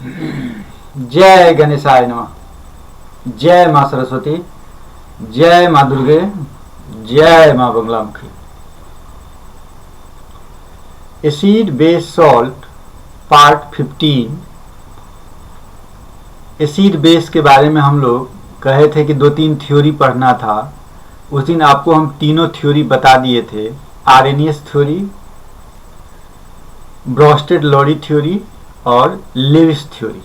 जय गणेशाय नमः। जय माँ सरस्वती, जय माँ दुर्गे, जय माँ Baglamukhi. Acid base salt part 15। Acid base के बारे में हम लोग कहे थे कि 2-3 थ्योरी पढ़ना था। उस दिन आपको हम तीनों थ्योरी बता दिए थे, आर्रेनियस थ्योरी, ब्रोस्टेड-लोरी थ्योरी और लेविस थ्योरी।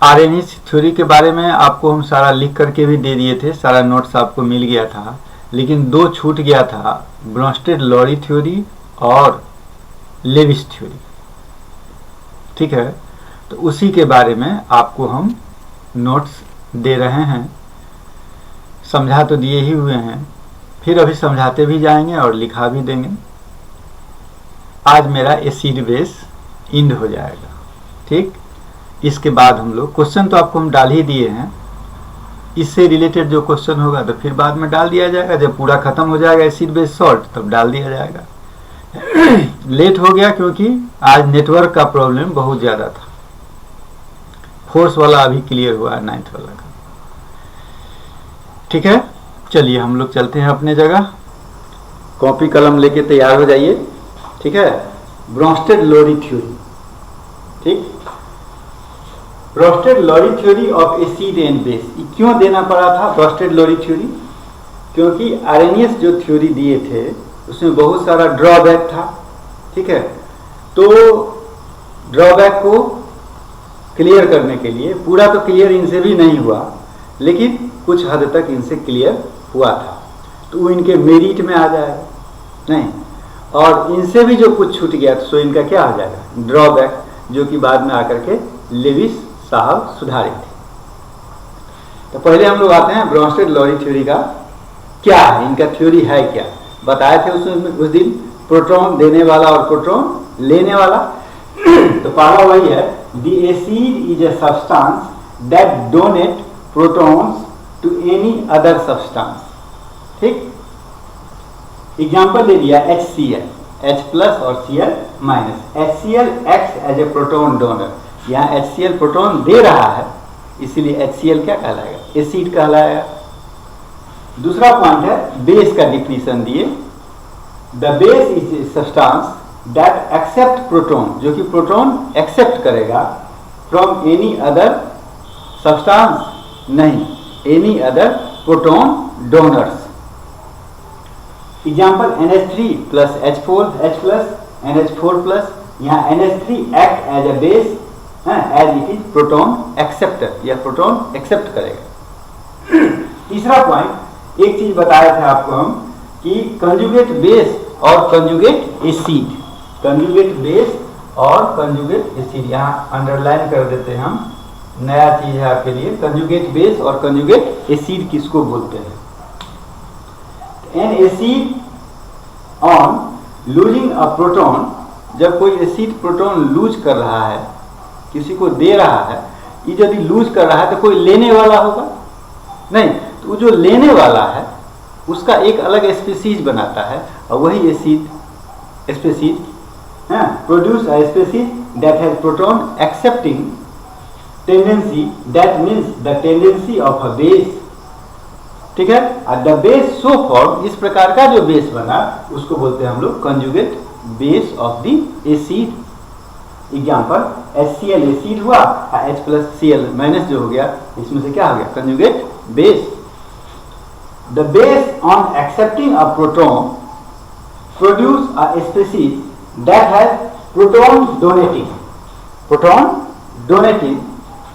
आर्रेनियस थ्योरी के बारे में आपको हम सारा लिख करके भी दे दिए थे, सारा नोट्स आपको मिल गया था, लेकिन 2 छूट गया था, ब्रोस्टेड-लोरी थ्योरी और लेविस थ्योरी। ठीक है, तो उसी के बारे में आपको हम नोट्स दे रहे हैं। समझा तो दिए ही हुए हैं, फिर अभी समझाते भी जाएंगे और लिखा भी देंगे। आज मेरा एसिड बेस इंड हो जाएगा। ठीक, इसके बाद हम लोग क्वेश्चन तो आपको हम डाल ही दिए हैं, इससे रिलेटेड जो क्वेश्चन होगा तो फिर बाद में डाल दिया जाएगा। जब पूरा खत्म हो जाएगा एसिड बेस सॉल्ट तब डाल दिया जाएगा। लेट हो गया क्योंकि आज नेटवर्क का प्रॉब्लम बहुत ज़्यादा था। फोर्स वाला अभी क्लियर हुआ है, 9th वाला का। ठीक है, चलिए हम लोग चलते हैं अपने जगह। कॉपी कलम लेके तैयार हो जाइए। ठीक है, ब्रोस्टेड-लोरी थ्योरी। ठीक, Bronsted Lowry theory of acid and base. क्यों देना पड़ा था ब्रोस्टेड-लोरी थ्योरी? क्योंकि आर्रेनियस जो थ्योरी दिए थे उसमें बहुत सारा ड्रॉबैक था। ठीक है, तो ड्रॉबैक को क्लियर करने के लिए, पूरा तो क्लियर इनसे भी नहीं हुआ, लेकिन कुछ हद तक इनसे क्लियर हुआ था, तो वो इनके मेरिट में आ जाएगा नहीं। और इनसे भी जो कुछ छूट गया तो इनका क्या आ जाएगा, ड्रॉबैक, जो कि बाद में आकर के लेविस साहब सुधारे थे। तो पहले हम लोग आते हैं ब्रोस्टेड-लोरी थ्योरी का क्या है, इनका थ्योरी है क्या। बताए थे उसमें उस दिन, प्रोटॉन देने वाला और प्रोटॉन लेने वाला। तो पहला वही है, the acid is a substance that donate protons to any other substance. ठीक, एग्जाम्पल दे दिया HCl, H+ और Cl-। HCl acts as a proton donor. यहाँ HCl प्रोटॉन दे रहा है, इसीलिए HCl क्या कहलाएगा, एसिड कहलाएगा। दूसरा पॉइंट है बेस का डिफिनीशन दिए। The base is a substance that accept proton, जो कि प्रोटॉन एक्सेप्ट करेगा, फ्रॉम एनी अदर सब्सटेंस, नहीं, any other proton donors. Example NH3 plus H4, H+, NH4+। यहाँ NH3 act as a base as it is proton acceptor, या proton accept करेगा। तीसरा point, एक चीज बताया था आपको हम कि कंजुगेट बेस और कंजुगेट एसिड, कंजुगेट बेस और कंजुगेट एसिड, यहाँ अंडरलाइन कर देते हैं हम, नया चीज है आपके लिए। कंजुगेट बेस और कंजुगेट एसिड किसको बोलते हैं? N acid on losing a proton, जब कोई एसिड प्रोटॉन लूज कर रहा है, किसी को दे रहा है, ये यदि लूज कर रहा है तो कोई लेने वाला होगा नहीं, तो जो लेने वाला है उसका एक अलग स्पीसीज बनाता है, और वही acid species produce a species that has proton accepting tendency, that means the tendency of a base. ठीक है, द बेस सो फॉर्म, इस प्रकार का जो बेस बना उसको बोलते हैं हम लोग conjugate base of the acid. Example HCl acid हुआ, H+Cl- जो हो गया, इसमें से क्या हो गया, conjugate base. The base on accepting a proton produce a species that has proton donating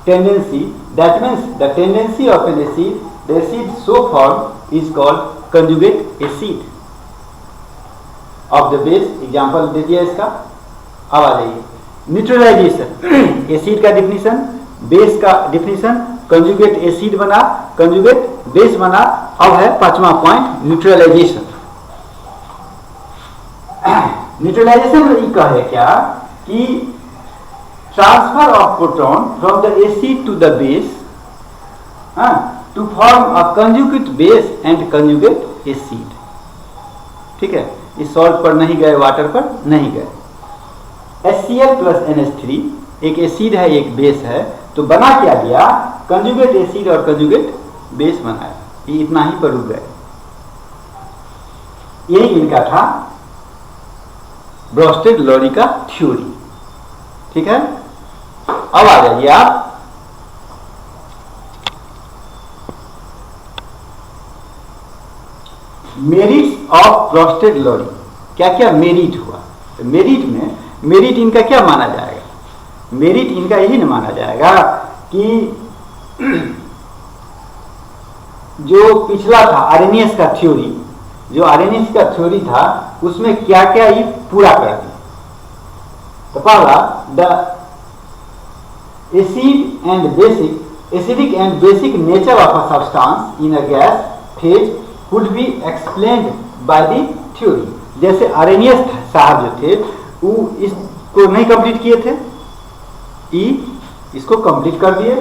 tendency, that means the tendency of an acid, the acid so form is called conjugate acid of the base. Example दे दिया इसका। अब आ जाइए neutralisation, acid का definition, base का definition, conjugate acid बना, conjugate base बना। अब है 5वां पॉइंट, न्यूट्रलाइजेशन। न्यूट्रलाइजेशन में कहे क्या कि transfer of proton from the acid to the base to form a conjugate base and conjugate acid. ठीक है, इस सॉल्ट पर नहीं गए, वाटर पर नहीं गए। HCl plus NH3 एक एसिड है एक बेस है, तो बना क्या दिया, कंजुगेट एसिड और कंजुगेट बेस बनाया। ये इतना ही पर रुक गए। यही इनका था ब्रोस्टेड-लोरी का थ्योरी। ठीक है, अब आ जाइए आप मेरिट्स ऑफ ब्रोस्टेड-लोरी। क्या क्या मेरिट हुआ, तो मेरिट में मेरिट इनका क्या माना जाएगा, मेरिट इनका यही न माना जाएगा कि जो पिछला था आर्हेनियस का थ्योरी, जो आर्हेनियस का थ्योरी था उसमें क्या क्या ये पूरा कर दिया। तो पहला, the acidic and basic nature of a substance in a gas phase could be explained by the theory. जैसे आर्हेनियस साहब जो थे वो इसको नहीं कंप्लीट किए थे, इसको कंप्लीट कर दिए,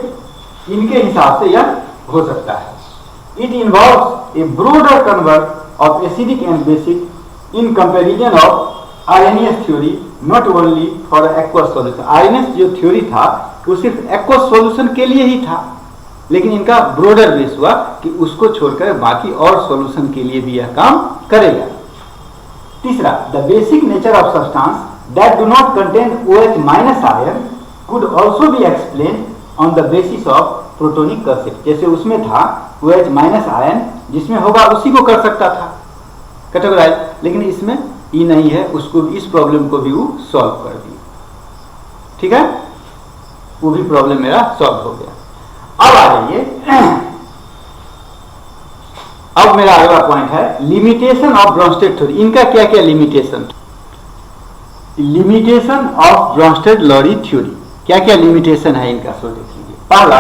इनके हिसाब से यह हो सकता है। It involves A broader convert of acidic and basic in comparison of Arrhenius theory, not only for aqueous solution. Arrhenius जो थ्योरी था वो सिर्फ एक्वस सॉल्यूशन के लिए ही था, लेकिन इनका ब्रॉडर बेस हुआ कि उसको छोड़कर बाकी और सॉल्यूशन के लिए भी यह काम करेगा। तीसरा, the basic nature of substance that do not contain OH- ion could also be explained on the basis of protonic concept. जैसे उसमें था OH- आयन, जिसमें होगा उसी को कर सकता था कैटेगराइज, लेकिन इसमें ई नहीं है, उसको इस प्रॉब्लम को भी वो सॉल्व कर दिया। ठीक है, वो भी प्रॉब्लम मेरा सॉल्व हो गया। अब आ जाइए, अब मेरा अगला पॉइंट है लिमिटेशन ऑफ ब्रोंस्टेड थ्योरी। इनका क्या क्या लिमिटेशन, लिमिटेशन ऑफ ब्रोंस्टेड-लोरी थ्योरी, क्या क्या लिमिटेशन है इनका, सो देख लीजिए। पहला,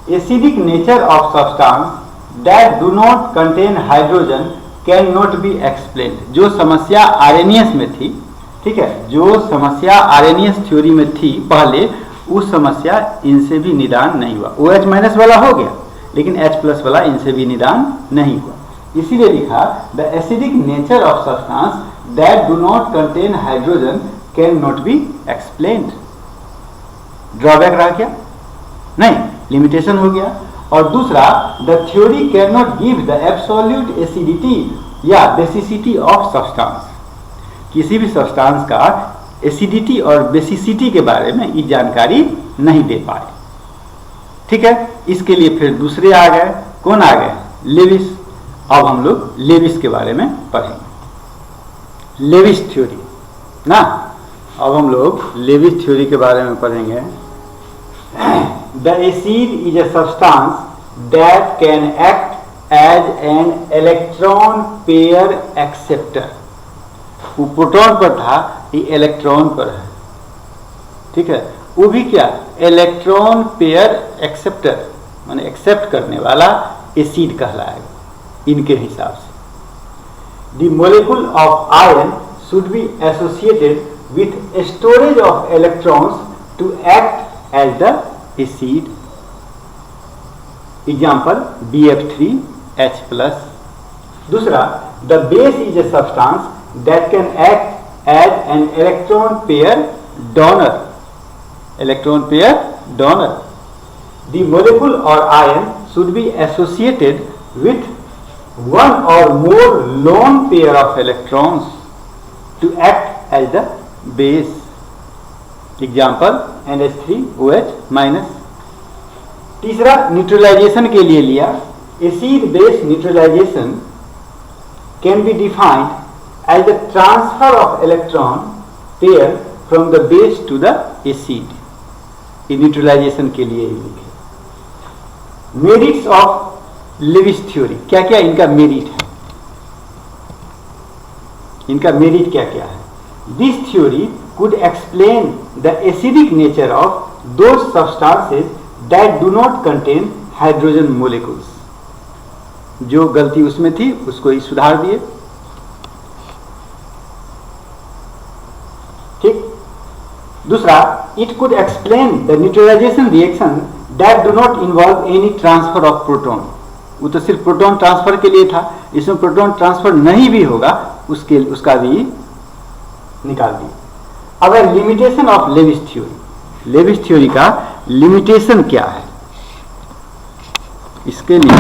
acidic nature of substance that do not contain hydrogen can not be explained. जो समस्या आर्हेनियस में थी, ठीक है, जो समस्या आर्हेनियस थ्योरी में थी पहले, उस समस्या इनसे भी निदान नहीं हुआ। OH- वाला हो गया, लेकिन H+ वाला इनसे भी निदान नहीं हुआ। इसीलिए लिखा the acidic nature of substance that do not contain hydrogen can not be explained. Drawback रहा क्या, नहीं, लिमिटेशन हो गया। और दूसरा, the theory can not give the absolute acidity या बेसिसिटी ऑफ सब्सटेंस। किसी भी सब्सटेंस का एसिडिटी और बेसिसिटी के बारे में ये जानकारी नहीं दे पाए। ठीक है, इसके लिए फिर दूसरे आ गए, कौन आ गए, लेविस। अब हम लोग लेविस के बारे में पढ़ेंगे, लेविस थ्योरी ना। अब हम लोग लेविस थ्योरी के बारे में पढ़ेंगे। The acid is a substance that can act as an electron pair acceptor. वो प्रोटॉन पर था, ये इलेक्ट्रॉन पर है। ठीक है, वो भी क्या, इलेक्ट्रॉन पेयर एक्सेप्टर, माने एक्सेप्ट करने वाला एसिड कहलाएगा इनके हिसाब से। The molecule of ion should be associated with storage of electrons to act as the acid. Example BF3H+। दूसरा, the base is a substance that can act as an electron pair donor. Electron pair donor. The molecule or ion should be associated with one or more lone pair of electrons to act as the base. Example NH3OH-। तीसरा, neutralisation के लिए लिया, acid base neutralisation can be defined as the transfer of electron pair from the base to the acid। ये neutralisation के लिए लिखे। Merits of Lewis theory, क्या क्या इनका मेरिट है, इनका मेरिट क्या क्या है। This theory could explain the acidic nature of those substances that do not contain hydrogen molecules. जो गलती उसमें थी उसको ही सुधार दिए। ठीक। दूसरा, it could explain the neutralisation reaction that do not involve any transfer of proton. वो तो सिर्फ प्रोटॉन ट्रांसफर के लिए था, इसमें प्रोटॉन ट्रांसफर नहीं भी होगा उसका भी निकाल दिए। अगर limitation of Lewis theory, Lewis theory का लिमिटेशन क्या है, इसके लिए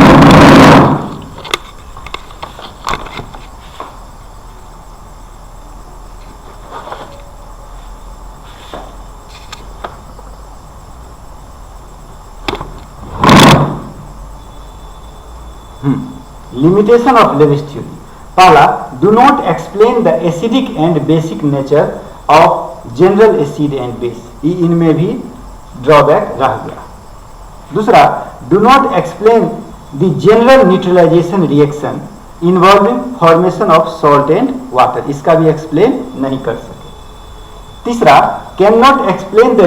लिमिटेशन ऑफ लेविस थ्योरी। पहला, do not explain the acidic and basic nature of general acid and base, इनमें भी ड्रॉबैक रह गया। दूसरा, do not explain the general neutralisation reaction involving formation of salt and water, इसका भी explain नहीं कर सके। तीसरा, can not explain the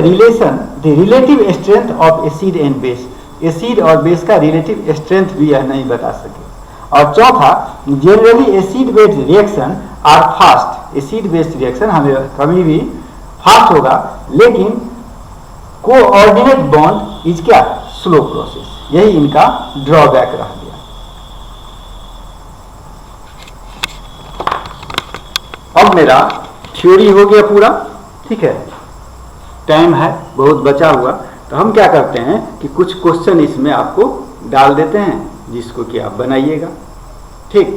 relative strength of acid and base, acid और बेस का रिलेटिव स्ट्रेंथ भी यह नहीं बता सके। और चौथा, generally acid base reaction are fast, acid base reaction हमें कभी भी फास्ट होगा, लेकिन कोऑर्डिनेट बॉन्ड इज क्या, स्लो प्रोसेस, यही इनका ड्रॉबैक रह गया। अब मेरा थ्योरी हो गया पूरा, ठीक है, टाइम है बहुत बचा हुआ, तो हम क्या करते हैं कि कुछ क्वेश्चन इसमें आपको डाल देते हैं जिसको कि आप बनाइएगा, ठीक।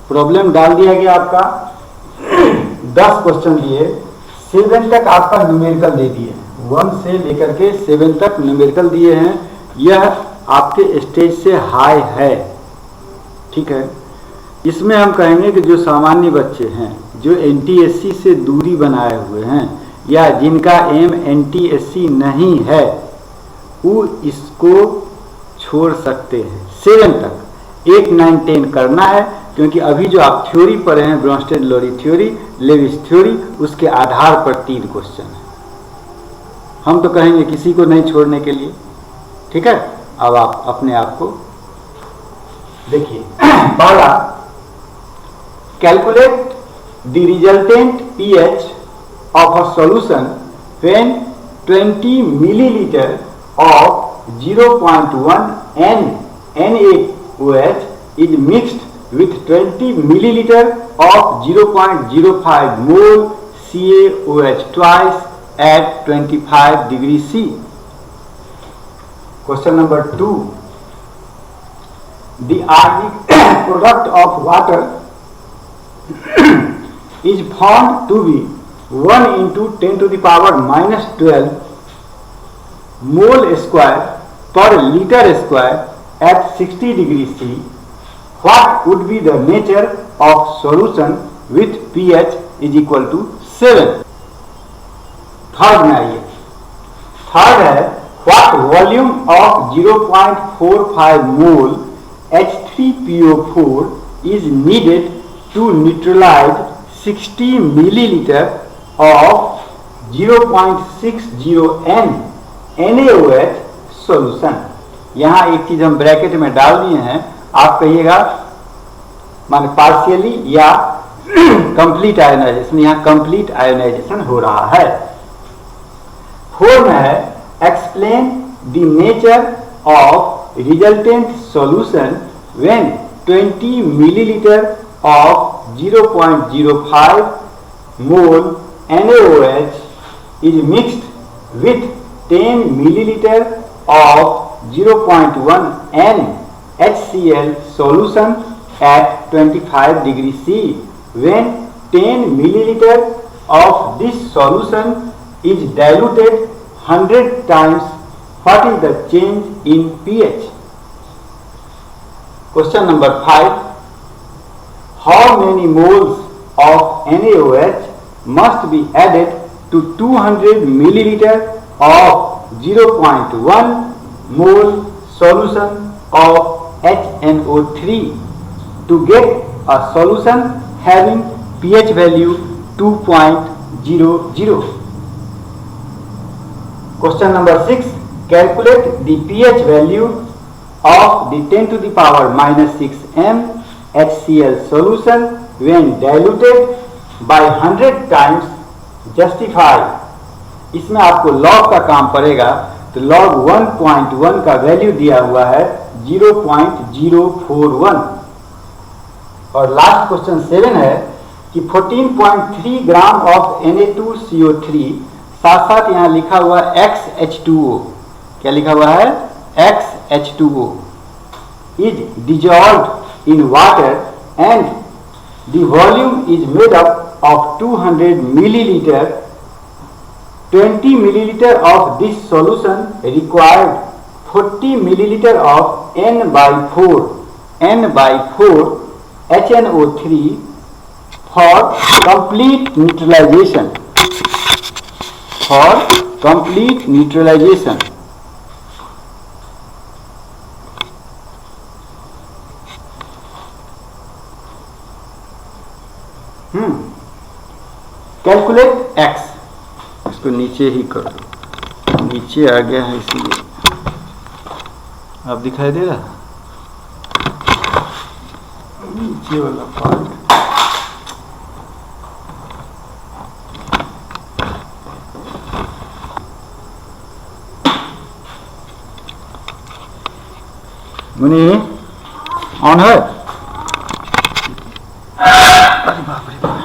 प्रॉब्लम डाल दिया गया आपका, 10 क्वेश्चन दिए, 7 तक आपका न्यूमेरिकल दे दिए, 1 से लेकर के 7 तक न्यूमेरिकल दिए हैं। यह आपके स्टेज से हाई है, ठीक है। इसमें हम कहेंगे कि जो सामान्य बच्चे हैं, जो एनटीएससी से दूरी बनाए हुए हैं या जिनका एम एनटीएससी नहीं है, वो इसको छोड़ सकते हैं। 7 तक 8, 9, 10 करना है, क्योंकि अभी जो आप थ्योरी पढ़े हैं, ब्रोंस्टेड-लोरी थ्योरी, लेविस थ्योरी, उसके आधार पर 3 क्वेश्चन है। हम तो कहेंगे किसी को नहीं छोड़ने के लिए, ठीक है। अब आप अपने आप को देखिए। पहला, calculate the resultant pH of a solution when 20 milliliter of 0.1 NaOH is mixed with 20 milliliter of 0.05 mole CaOH twice at 25 degree C. Question number 2. The ionic product of water is found to be 1 into 10 to the power minus 12 mole square per liter square at 60 degree C. What would be the nature of solution with pH is equal to 7? Third में आइए। Third है, what volume of 0.45 mole H3PO4 is needed to neutralize 60 milliliter of 0.60 NaOH solution. यहाँ एक चीज हम bracket में डाल दिए हैं, आप कहिएगा माने पार्शियली या कंप्लीट आयोनाइजेशन, यहाँ कंप्लीट आयोनाइजेशन हो रहा है। 4 में है, explain the nature of resultant solution when 20 millilitre of 0.05 mole NaOH is mixed with 10 milliliter of 0.1 NaHCl solution at 25 degree C. When 10 milliliter of this solution is diluted 100 times, what is the change in pH? Question number 5. How many moles of NaOH must be added to 200 milliliter of 0.1 mole solution of HNO3 to get a solution having pH value 2.00. Question number 6. Calculate the pH value of the 10 to the power minus 6 m HCl solution when diluted by 100 times. Justify. इसमें आपको log का काम पड़ेगा, तो log 1.1 का value दिया हुआ है 0.041। और लास्ट क्वेश्चन 7 है, कि 14.3 ग्राम ऑफ Na2CO3, साथ साथ यहाँ लिखा हुआ XH2O, क्या लिखा हुआ है? XH2O is dissolved in water and the volume is made up of 200 milliliter. 20 milliliter of this solution required 40 milliliter of N by 4 HNO3 for complete neutralization. Calculate x, इसको नीचे ही कर दो, नीचे आ गया है इसलिए अब दिखाई दे रहा नीचे वाला पार्ट। मुनि ऑन है? अरे बाप रे बाप।